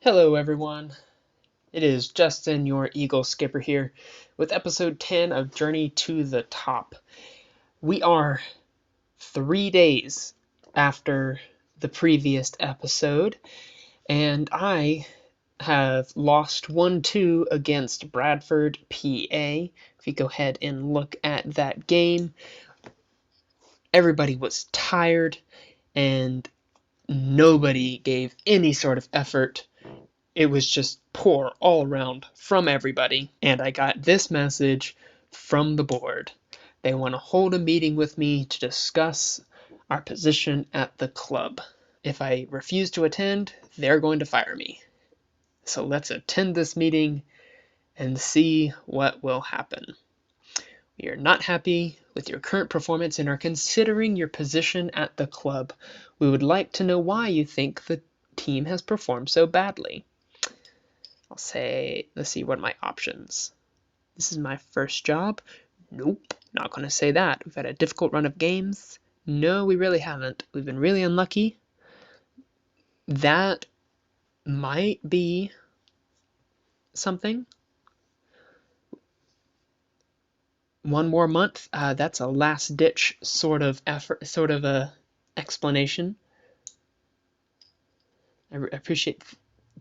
Hello, everyone. It is Justin, your Eagle Skipper here, with episode 10 of Journey to the Top. We are 3 days after the previous episode, and I have lost 1-2 against Bradford, PA. If you go ahead and look at that game, everybody was tired, and nobody gave any sort of effort. It was just poor all around from everybody. And I got this message from the board. They want to hold a meeting with me to discuss our position at the club. If I refuse to attend, they're going to fire me. So let's attend this meeting and see what will happen. We are not happy with your current performance and are considering your position at the club. We would like to know why you think the team has performed so badly. I'll say, let's see, what are my options? This is my first job. Nope, not going to say that. We've had a difficult run of games. No, we really haven't. We've been really unlucky. That might be something. One more month. That's a last-ditch sort of effort, sort of a explanation. I appreciate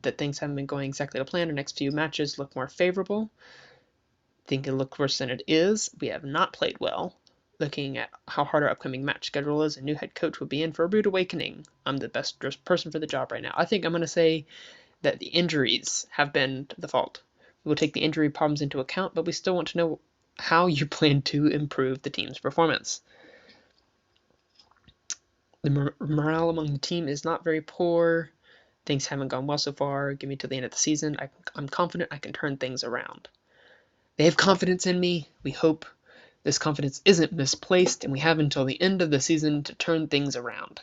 that things haven't been going exactly to plan. Our next few matches look more favorable. Think it look worse than it is. We have not played well. Looking at how hard our upcoming match schedule is, a new head coach will be in for a rude awakening. I'm the best person for the job right now. I think I'm going to say that the injuries have been the fault. We will take the injury problems into account, but we still want to know how you plan to improve the team's performance. The morale among the team is not very poor. Things haven't gone well so far. Give me till the end of the season. I'm confident I can turn things around. They have confidence in me. We hope this confidence isn't misplaced, and we have until the end of the season to turn things around.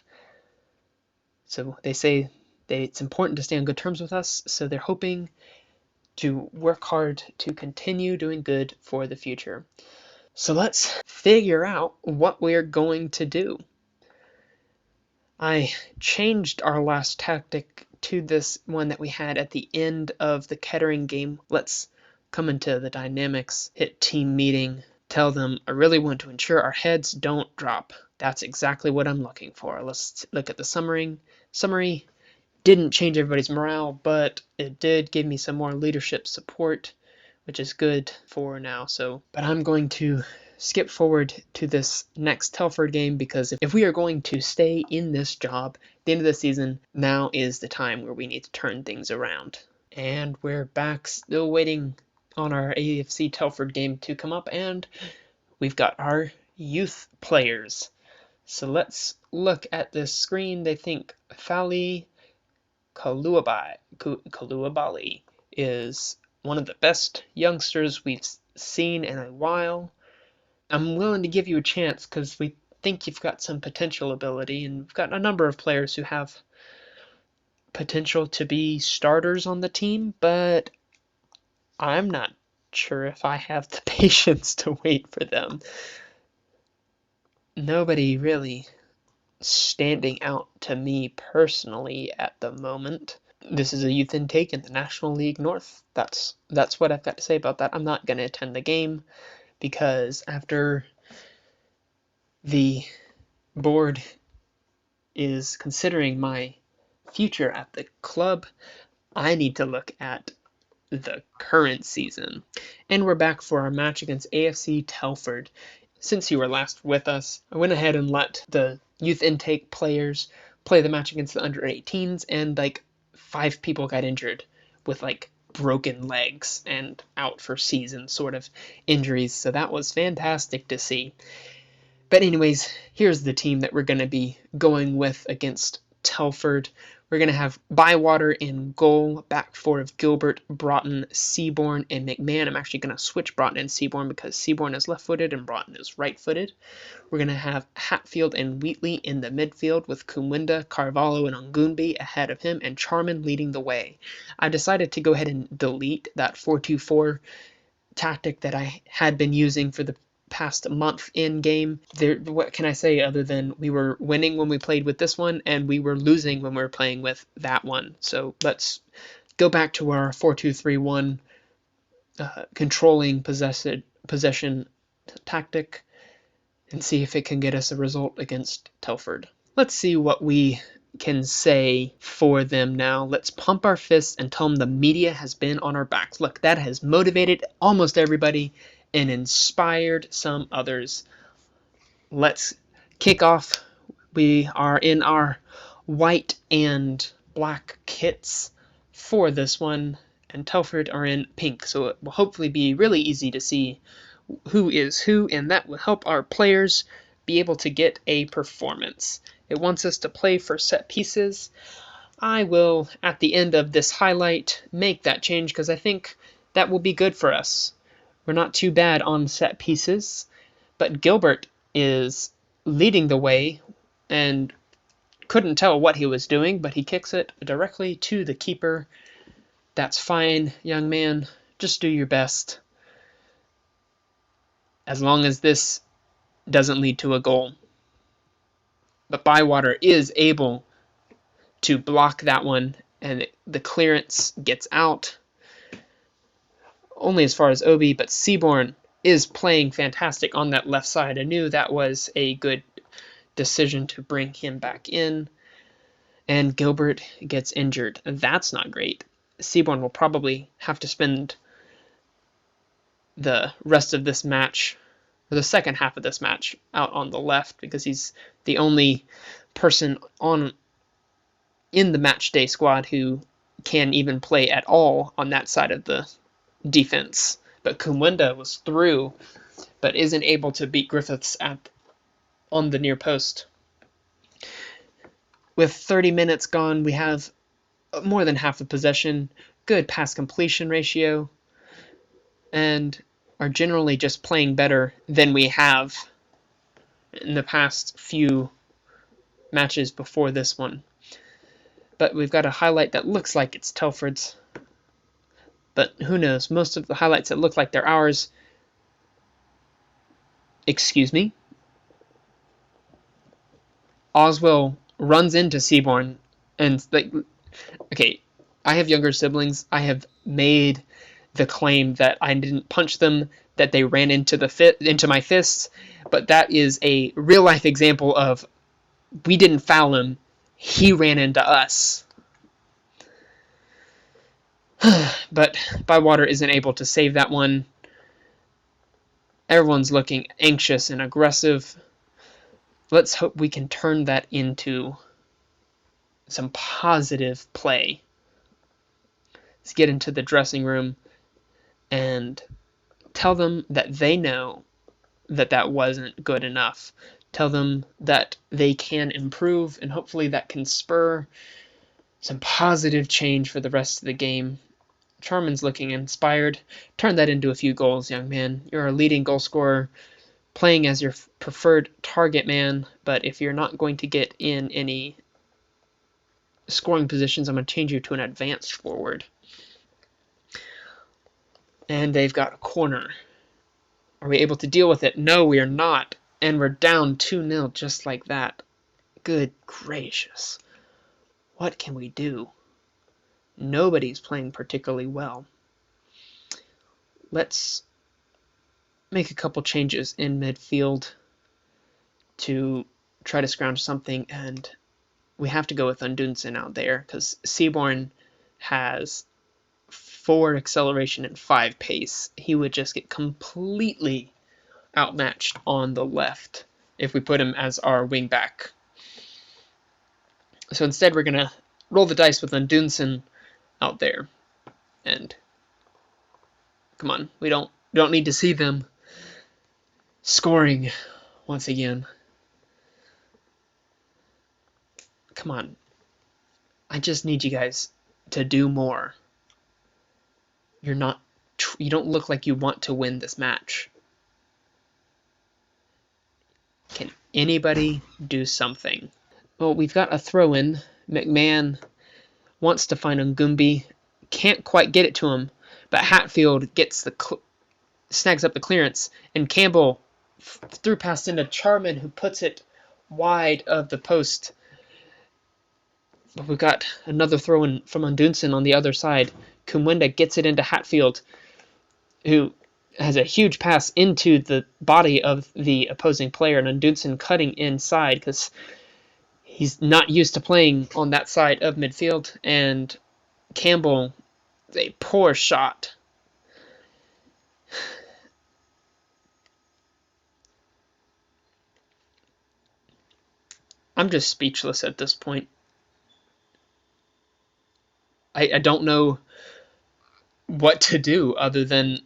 So they say it's important to stay on good terms with us, so they're hoping to work hard to continue doing good for the future. So let's figure out what we're going to do. I changed our last tactic to this one that we had at the end of the Kettering game. Let's come into the dynamics, hit team meeting, tell them I really want to ensure our heads don't drop. That's exactly what I'm looking for. Let's look at the summary. Summary didn't change everybody's morale, but it did give me some more leadership support, which is good for now. But I'm going to skip forward to this next Telford game because if we are going to stay in this job at the end of the season, now is the time where we need to turn things around. And we're back, still waiting on our AFC Telford game to come up, and we've got our youth players. So let's look at this screen. They think Fali Kaluabali is one of the best youngsters we've seen in a while. I'm willing to give you a chance because we think you've got some potential ability, and we've got a number of players who have potential to be starters on the team, but I'm not sure if I have the patience to wait for them. Nobody really standing out to me personally at the moment. This is a youth intake in the National League North. That's what I've got to say about that. I'm not going to attend the game because after the board is considering my future at the club, I need to look at the current season. And we're back for our match against AFC Telford. Since you were last with us, I went ahead and let the youth intake players play the match against the under 18s, and 5 people got injured with broken legs and out for season sort of injuries. So that was fantastic to see. But anyways, here's the team that we're going to be going with against Telford. We're going to have Bywater in goal, back four of Gilbert, Broughton, Seaborn, and McMahon. I'm actually going to switch Broughton and Seaborn because Seaborn is left-footed and Broughton is right-footed. We're going to have Hatfield and Wheatley in the midfield with Kumwinda, Carvalho, and Ongunbi ahead of him, and Charman leading the way. I decided to go ahead and delete that 4-2-4 tactic that I had been using for the past month in game. What can I say other than we were winning when we played with this one and we were losing when we were playing with that one? So let's go back to our 4-2-3-1 controlling possession tactic and see if it can get us a result against Telford. Let's see what we can say for them now. Let's pump our fists and tell them the media has been on our backs. Look, that has motivated almost everybody and inspired some others. Let's kick off. We are in our white and black kits for this one, and Telford are in pink, so it will hopefully be really easy to see who is who, and that will help our players be able to get a performance. It wants us to play for set pieces. I will, at the end of this highlight, make that change because I think that will be good for us. We're not too bad on set pieces, but Gilbert is leading the way and couldn't tell what he was doing, but he kicks it directly to the keeper. That's fine, young man. Just do your best. As long as this doesn't lead to a goal. But Bywater is able to block that one, and the clearance gets out. Only as far as Obi, but Seaborn is playing fantastic on that left side. I knew that was a good decision to bring him back in. And Gilbert gets injured. That's not great. Seaborn will probably have to spend the rest of this match, or the second half of this match, out on the left because he's the only person in the match day squad who can even play at all on that side of the defense. But Kumwenda was through, but isn't able to beat Griffiths on the near post. With 30 minutes gone, we have more than half the possession, good pass completion ratio, and are generally just playing better than we have in the past few matches before this one. But we've got a highlight that looks like it's Telford's, but who knows? Most of the highlights that look like they're ours. Excuse me. Oswell runs into Seaborn, and okay, I have younger siblings. I have made the claim that I didn't punch them, that they ran into my fists, but that is a real life example of we didn't foul him, he ran into us. But Bywater isn't able to save that one. Everyone's looking anxious and aggressive. Let's hope we can turn that into some positive play. Let's get into the dressing room and tell them that they know that that wasn't good enough. Tell them that they can improve, and hopefully that can spur some positive change for the rest of the game. Charman's looking inspired. Turn that into a few goals, young man. You're a leading goal scorer, playing as your preferred target man, but if you're not going to get in any scoring positions, I'm going to change you to an advanced forward. And they've got a corner. Are we able to deal with it? No, we are not. And we're down 2-0 just like that. Good gracious. What can we do? Nobody's playing particularly well. Let's make a couple changes in midfield to try to scrounge something, and we have to go with Undunsen out there because Seaborn has 4 acceleration and 5 pace. He would just get completely outmatched on the left if we put him as our wing back. So instead we're going to roll the dice with Undunsen out there. And come on, we don't need to see them scoring once again. Come on. I just need you guys to do more. You don't look like you want to win this match. Can anybody do something? Well, we've got a throw-in. McMahon wants to find Ngumbi. Can't quite get it to him, but Hatfield gets snags up the clearance, and Campbell threw past into Charman, who puts it wide of the post. But we've got another throw in from Undunsen on the other side. Kumwenda gets it into Hatfield, who has a huge pass into the body of the opposing player, and Undunsen cutting inside because he's not used to playing on that side of midfield. And Campbell, a poor shot. I'm just speechless at this point. I don't know what to do other than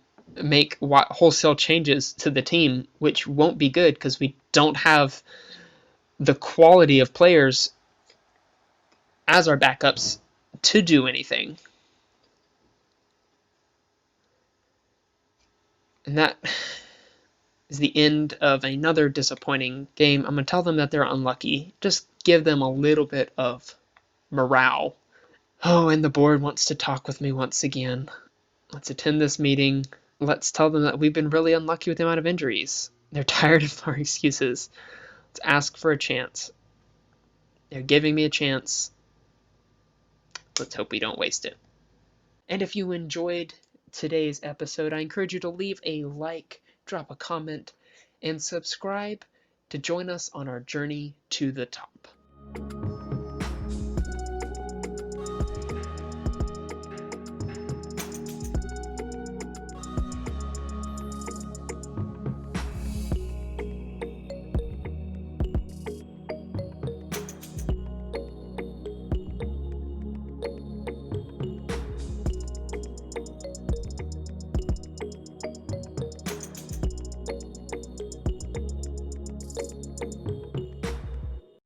make wholesale changes to the team, which won't be good because we don't have the quality of players as our backups to do anything. And that is the end of another disappointing game. I'm going to tell them that they're unlucky. Just give them a little bit of morale. Oh, and the board wants to talk with me once again. Let's attend this meeting. Let's tell them that we've been really unlucky with the amount of injuries. They're tired of our excuses. Let's ask for a chance. They're giving me a chance. Let's hope we don't waste it. And if you enjoyed today's episode, I encourage you to leave a like, drop a comment, and subscribe to join us on our journey to the top.